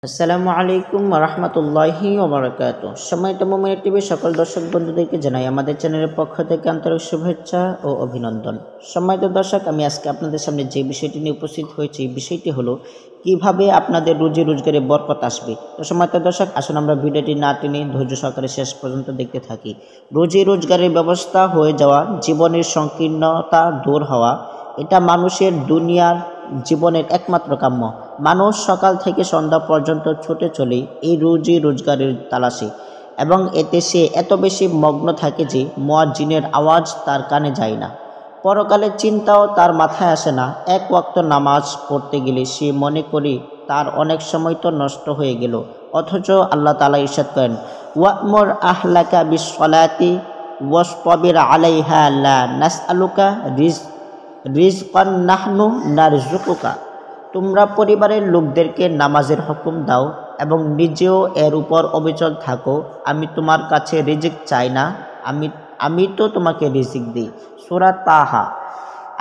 আসসালামু আলাইকুম রহমতুল্লাহি ওবরাকাতুহ। সম্মানিত মুমিন টিভি সকল দর্শক বন্ধুদেরকে জানাই আমাদের চ্যানেলের পক্ষ থেকে আন্তরিক শুভেচ্ছা ও অভিনন্দন। সম্মানিত দর্শক, আমি আজকে আপনাদের সামনে যে বিষয়টি নিয়ে উপস্থিত হয়েছি, এই বিষয়টি হলো কিভাবে আপনাদের রুজি রোজগারে বরকত আসবে। তো সম্মানিত দর্শক, আসুন আমরা ভিডিওটি না টেনে ধৈর্য সহকারে শেষ পর্যন্ত দেখতে থাকি। রুজি রোজগারের ব্যবস্থা হয়ে যাওয়া, জীবনের সংকীর্ণতা দূর হওয়া, এটা মানুষের দুনিয়ার জীবনের একমাত্র কাম্য। মানুষ সকাল থেকে সন্ধ্যা পর্যন্ত ছুটে চলে এই রুজি রোজগারের তালাশে, এবং এতে সে এত বেশি মগ্ন থাকে যে মুয়াজ্জিনের আওয়াজ তার কানে যায় না। পরকালের চিন্তাও তার মাথায় আসে না। এক ওয়াক্ত নামাজ পড়তে গেলে সে মনে করে তার অনেক সময় তো নষ্ট হয়ে গেল, অথচ আল্লাহ তাআলা ইরশাদ করেন, ওয়া'মুর আহলাকা বিস-সলাতি ওয়াসতাবির আলাইহা লা নাসআলুকা রিজকান নাহনু নারযুকুকা। তোমরা পরিবারের লোকদেরকে নামাজের হুকুম দাও এবং নিজেও এর উপর অবিচল থাকো। আমি তোমার কাছে রিজিক চাই না, আমি তো তোমাকে রিজিক দিই। সূরা তাহা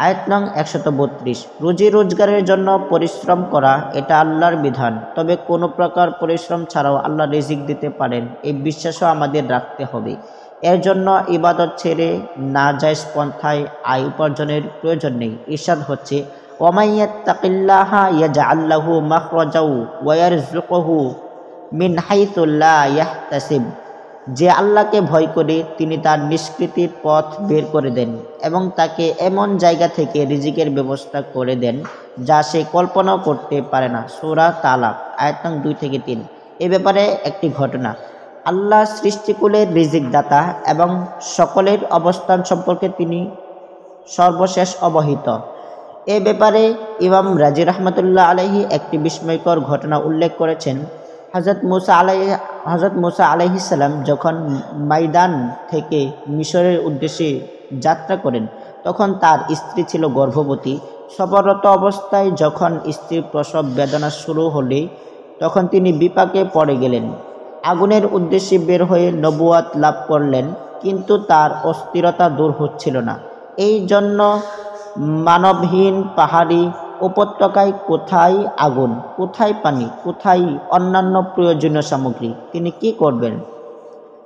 আয়াত নং 132। রুজি রোজগারের জন্য পরিশ্রম করা এটা আল্লাহর বিধান, তবে কোনো প্রকার পরিশ্রম ছাড়াও আল্লাহ রিজিক দিতে পারেন, এই বিশ্বাসও আমাদের রাখতে হবে। এর জন্য ইবাদত ছেড়ে নাজায়েজ পন্থায় আয় উপার্জনের প্রয়োজন নেই। ইরশাদ হচ্ছে, ওয়ামান ইয়াত্তাকিল্লাহা ইয়াজআল লাহু মাখরাজাও ওয়া ইয়ারযুকুহু মিন হাইথু লা ইয়াহতাসিব। যে আল্লাহকে ভয় করে তিনি তার নিষ্কৃতির পথ বের করে দেন এবং তাকে এমন জায়গা থেকে রিজিকের ব্যবস্থা করে দেন যা সে কল্পনাও করতে পারে না। সূরা তালাক আয়াত নং 2 থেকে 3। এ ব্যাপারে একটি ঘটনা। আল্লাহ সৃষ্টিকুলের রিজিক দাতা এবং সকলের অবস্থান সম্পর্কে তিনি সর্বশেষ অবহিত। এ ব্যাপারে ইমাম রাজি রহমতুল্লাহ আলাইহি একটি বিস্ময়কর ঘটনা উল্লেখ করেছেন। হযরত মুসা আলাইহিস সালাম যখন মাইদান থেকে মিশরের উদ্দেশ্যে যাত্রা করেন, তখন তার স্ত্রী ছিল গর্ভবতী। সফররত অবস্থায় যখন স্ত্রীর প্রসব বেদনা শুরু হলে তখন তিনি বিপাকে পড়ে গেলেন। আগুনের উদ্দেশ্যে বের হয়ে নবুয়াত লাভ করলেন, কিন্তু তার অস্থিরতা দূর হচ্ছিল না। এই জন্য মানবহীন পাহাড়ি উপত্যকায় কোথায় আগুন, কোথায় পানি, কোথায় অন্যান্য প্রয়োজনীয় সামগ্রী, তিনি কি করবেন?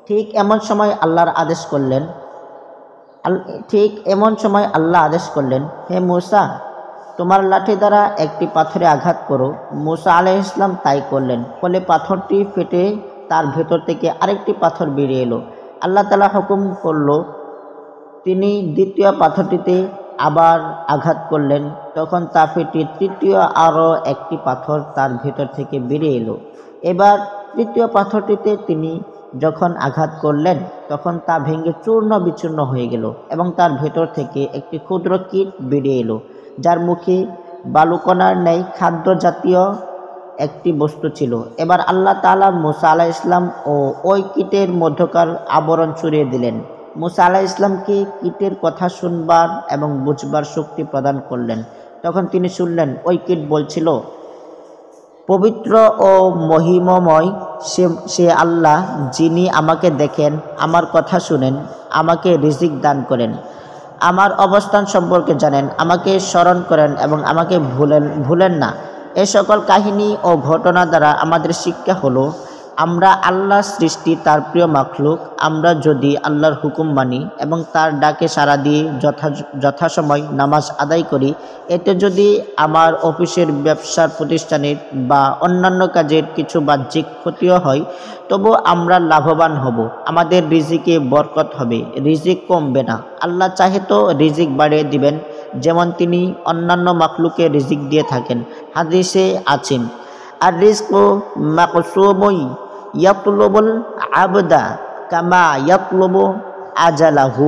ঠিক এমন সময় আল্লাহ আদেশ করলেন, হে মূসা, তোমার লাঠি দ্বারা একটি পাথরে আঘাত করো। মূসা আলাইহিস সালাম তাই করলেন। ফলে পাথরটি ফেটে তার ভেতর থেকে আরেকটি পাথর বেরিয়ে এলো। আল্লাহ তাআলা হুকুম করল, তিনি দ্বিতীয় পাথরটিতে আবার আঘাত করলেন। তখন তা ফেটে তৃতীয় আরও একটি পাথর তার ভেতর থেকে বেরিয়ে এলো। এবার তৃতীয় পাথরটিতে তিনি যখন আঘাত করলেন, তখন তা ভেঙে চূর্ণ বিচূর্ণ হয়ে গেল এবং তার ভেতর থেকে একটি ক্ষুদ্র কীট বেরিয়ে এলো, যার মুখে বালুকণার ন্যায় খাদ্য জাতীয় একটি বস্তু ছিল। এবার আল্লাহ তাআলা মূসা আলাইহিস সালাম ও ওই কীটের মধ্যকার আবরণ ছুঁড়ে দিলেন। মূসা আলাইহিস সালামকে কীটের কথা শুনবার এবং বুঝবার শক্তি প্রদান করলেন। তখন তিনি শুনলেন ওই কীট বলছিল, পবিত্র ও মহিমময় সে আল্লাহ, যিনি আমাকে দেখেন, আমার কথা শুনেন, আমাকে রিজিক দান করেন, আমার অবস্থান সম্পর্কে জানেন, আমাকে স্মরণ করেন এবং আমাকে ভুলেন না। এ সকল কাহিনী ও ঘটনা দ্বারা আমাদের শিক্ষা হলো, আমরা আল্লাহ সৃষ্টি, তার প্রিয় মাখলুক। আমরা যদি আল্লাহর হুকুম মানি এবং তার ডাকে সাড়া দিয়ে যথাসময় নামাজ আদায় করি, এতে যদি আমার অফিসের, ব্যবসার, প্রতিষ্ঠানের বা অন্যান্য কাজের কিছু বাহ্যিক ক্ষতিও হয়, তবু আমরা লাভবান হব। আমাদের রিজিকে বরকত হবে, রিজিক কমবে না। আল্লাহ চাহে তো রিজিক বাড়িয়ে দিবেন, যেমন তিনি অন্যান্য মাখলুকে রিজিক দিয়ে থাকেন। হাদিসে আছেন, আর রিজকু মাকসুমুন ইয়াতলুবুল আবদা কামা ইয়াতলুবু আজালাহু।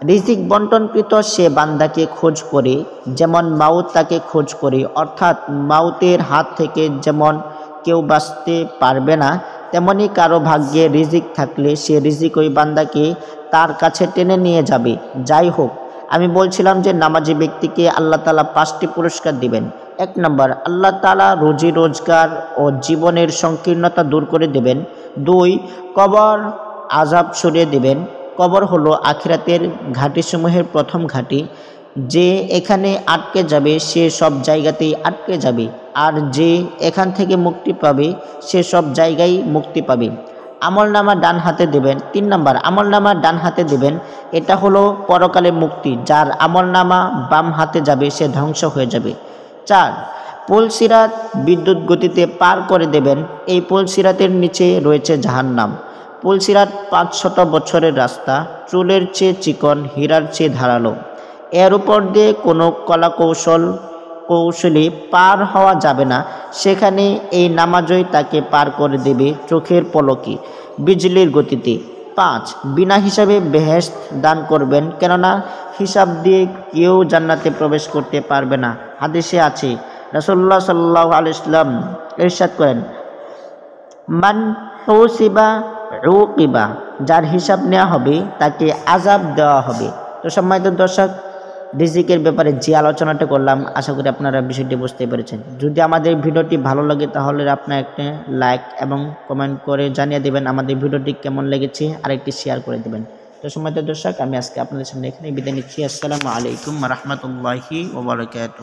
রিজিক বন্টনকৃত, সে বান্দাকে খোঁজ করে যেমন মাউত তাকে খোঁজ করে, অর্থাৎ মাউতের হাত থেকে যেমন কেউ বাঁচতে পারবে না, তেমনি কারো ভাগ্যে রিজিক থাকলে সে রিজিক ওই বান্দাকে তার কাছে টেনে নিয়ে যাবে। যাই হোক, আমি বলছিলাম যে নামাজি ব্যক্তিকে আল্লাহ তাআলা 5টি পুরস্কার দিবেন। 1 নম্বর, আল্লাহ তাআলা রুজি রোজগার ও জীবনের সংকীর্ণতা দূর করে দেবেন। 2, কবর আযাব সরিয়ে দেবেন। কবর হলো আখিরাতের ঘাঁটিসমূহের প্রথম ঘাঁটি। যে এখানে আটকে যাবে সে সব জায়গাতেই আটকে যাবে। আর যে এখান থেকে মুক্তি পাবে সে সব জায়গায় মুক্তি পাবে। আমলনামা ডান হাতে দেবেন। 3 নাম্বার, আমলনামা ডান হাতে দেবেন, এটা হলো পরকালে মুক্তি। যার আমলনামা বাম হাতে যাবে সে ধ্বংস হয়ে যাবে। 4, পুলসিরাত বিদ্যুৎ গতিতে পার করে দেবেন। এই পুলসিরাতের নিচে রয়েছে জাহান্নাম। পুলসিরাত 500 বছরের রাস্তা, চুলের চেয়ে চিকন, হীরার চেয়ে ধারালো। এর উপর দিয়ে কোনো কৌশলী পার হওয়া যাবে না। সেখানে এই নামাজই তাকে পার করে দেবে চোখের পলকে, বিজলির গতিতে। 5, বিনা হিসাবে বেহেশত দান করবেন, কেননা হিসাব দিয়ে কেউ জান্নাতে প্রবেশ করতে পারবে না। হাদিসে আছে, রাসূলুল্লাহ সাল্লাল্লাহু আলাইহি ওয়াসাল্লাম ইরশাদ করেন, মান হুসিবা উকিবা, যার হিসাব নেওয়া হবে তাকে আযাব দেওয়া হবে। তো সম্মানিত দর্শক, রিজিকের ব্যাপারে যে আলোচনাটা করলাম, আশা করি আপনারা বিষয়টি বুঝতে পেরেছেন। যদি আমাদের ভিডিওটি ভালো লাগে তাহলে আপনার একটা লাইক এবং কমেন্ট করে জানিয়ে দেবেন আমাদের ভিডিওটি কেমন লেগেছে, আর একটি শেয়ার করে দেবেন। তো সম্মানিত দর্শক, আমি আজকে আপনাদের সামনে এখানে বিদায় নিচ্ছি। আসসালামু আলাইকুম ওয়া রাহমাতুল্লাহি ওয়া বারাকাতুহু।